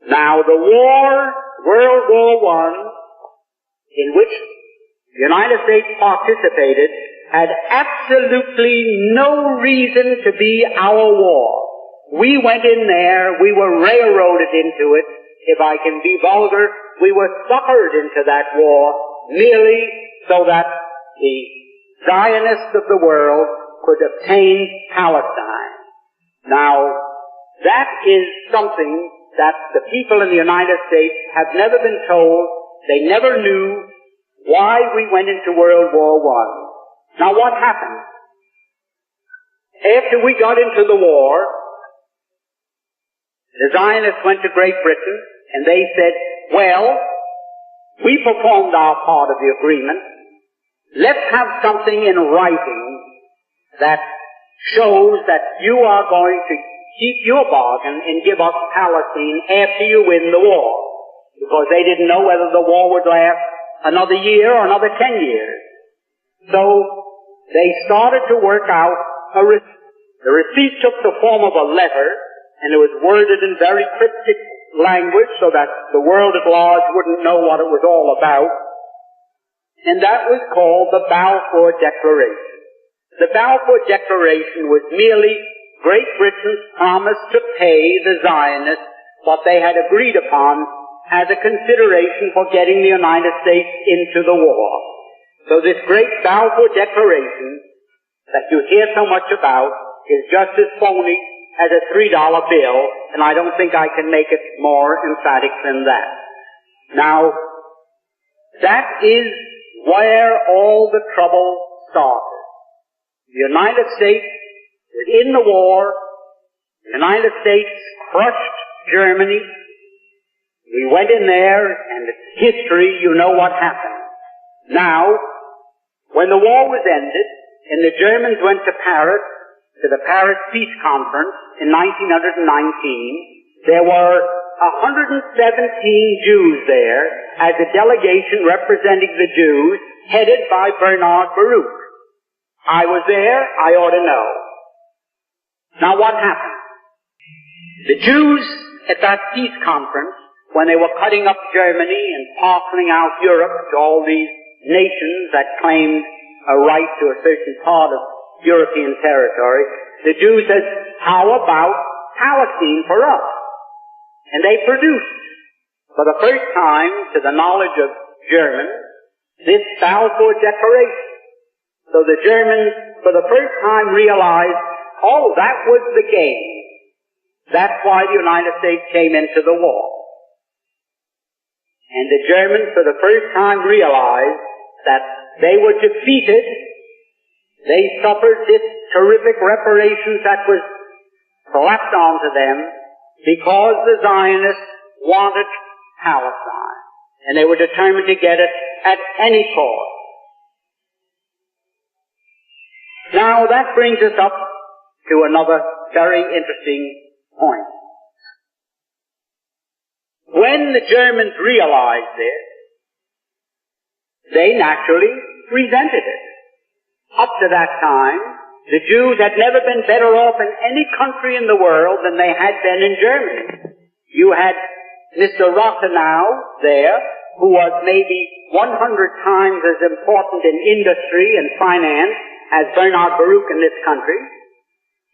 Now, the war, World War I, in which the United States participated, had absolutely no reason to be our war. We went in there, we were railroaded into it. If I can be vulgar, we were suckered into that war merely so that the Zionists of the world could obtain Palestine. Now, that is something that the people in the United States have never been told. They never knew why we went into World War I. Now, what happened? After we got into the war, the Zionists went to Great Britain and they said, well, we performed our part of the agreement. Let's have something in writing that shows that you are going to keep your bargain and give us Palestine after you win the war. Because they didn't know whether the war would last another year or another 10 years. So they started to work out a receipt. The receipt took the form of a letter, and it was worded in very cryptic language so that the world at large wouldn't know what it was all about. And that was called the Balfour Declaration. The Balfour Declaration was merely Great Britain's promise to pay the Zionists what they had agreed upon as a consideration for getting the United States into the war. So this great Balfour Declaration that you hear so much about is just as phony as a $3 bill, and I don't think I can make it more emphatic than that. Now, that is where all the trouble started. The United States was in the war. The United States crushed Germany. We went in there, and it's history, you know what happened. Now, when the war was ended, and the Germans went to Paris, to the Paris Peace Conference in 1919, there were 117 Jews there as a delegation representing the Jews, headed by Bernard Baruch. I was there, I ought to know. Now what happened? The Jews at that peace conference, when they were cutting up Germany and parceling out Europe to all these nations that claimed a right to a certain part of European territory, the Jews said, how about Palestine for us? And they produced, for the first time, to the knowledge of Germans, this Balfour Declaration. So the Germans, for the first time, realized, oh, that was the game. That's why the United States came into the war. And the Germans, for the first time, realized that they were defeated. They suffered this terrific reparations that was slapped onto them because the Zionists wanted Palestine. And they were determined to get it at any cost. Now that brings us up to another very interesting point. When the Germans realized this, they naturally resented it. Up to that time, the Jews had never been better off in any country in the world than they had been in Germany. You had Mr. Rathenau there, who was maybe 100 times as important in industry and finance as Bernard Baruch in this country.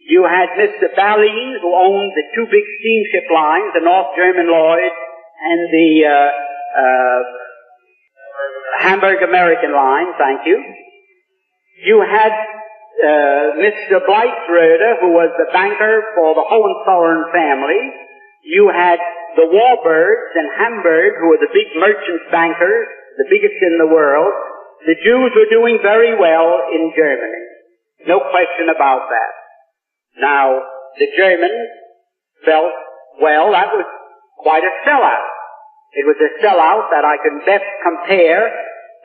You had Mr. Ballin, who owned the two big steamship lines, the North German Lloyd and the Hamburg American line, thank you. You had Mr. Bleichroeder, who was the banker for the Hohenzollern family. You had the Warburgs in Hamburg, who were the big merchant bankers, the biggest in the world. The Jews were doing very well in Germany. No question about that. Now, the Germans felt, well, that was quite a sellout. It was a sellout that I can best compare.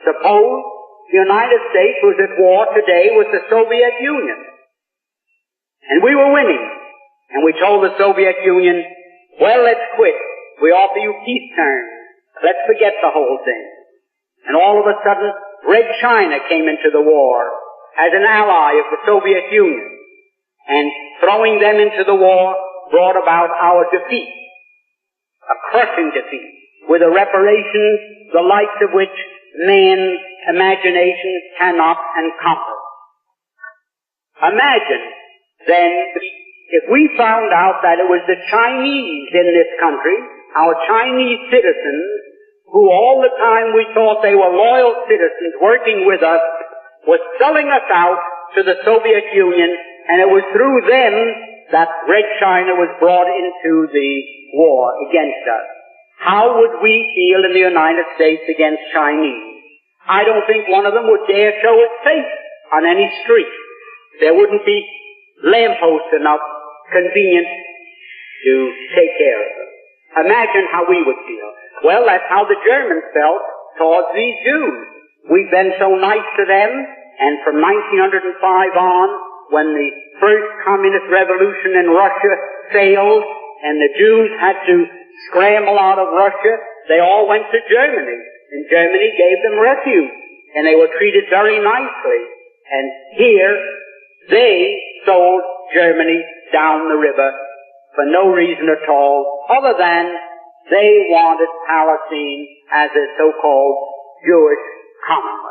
Suppose the United States was at war today with the Soviet Union. And we were winning. And we told the Soviet Union, well, let's quit. We offer you peace terms. Let's forget the whole thing. And all of a sudden, Red China came into the war as an ally of the Soviet Union. And throwing them into the war brought about our defeat. A crushing defeat, with a reparation the likes of which man's imagination cannot encompass. Imagine, then, if we found out that it was the Chinese in this country, our Chinese citizens, who all the time we thought they were loyal citizens working with us, was selling us out to the Soviet Union, and it was through them that Red China was brought into the war against us. How would we feel in the United States against Chinese? I don't think one of them would dare show its face on any street. There wouldn't be lampposts enough convenient to take care of them. Imagine how we would feel. Well, that's how the Germans felt towards these Jews. We've been so nice to them, and from 1905 on, when the first communist revolution in Russia failed, and the Jews had to scramble out of Russia, they all went to Germany, and Germany gave them refuge, and they were treated very nicely. And here, they sold Germany down the river for no reason at all, other than they wanted Palestine as a so-called Jewish commonwealth.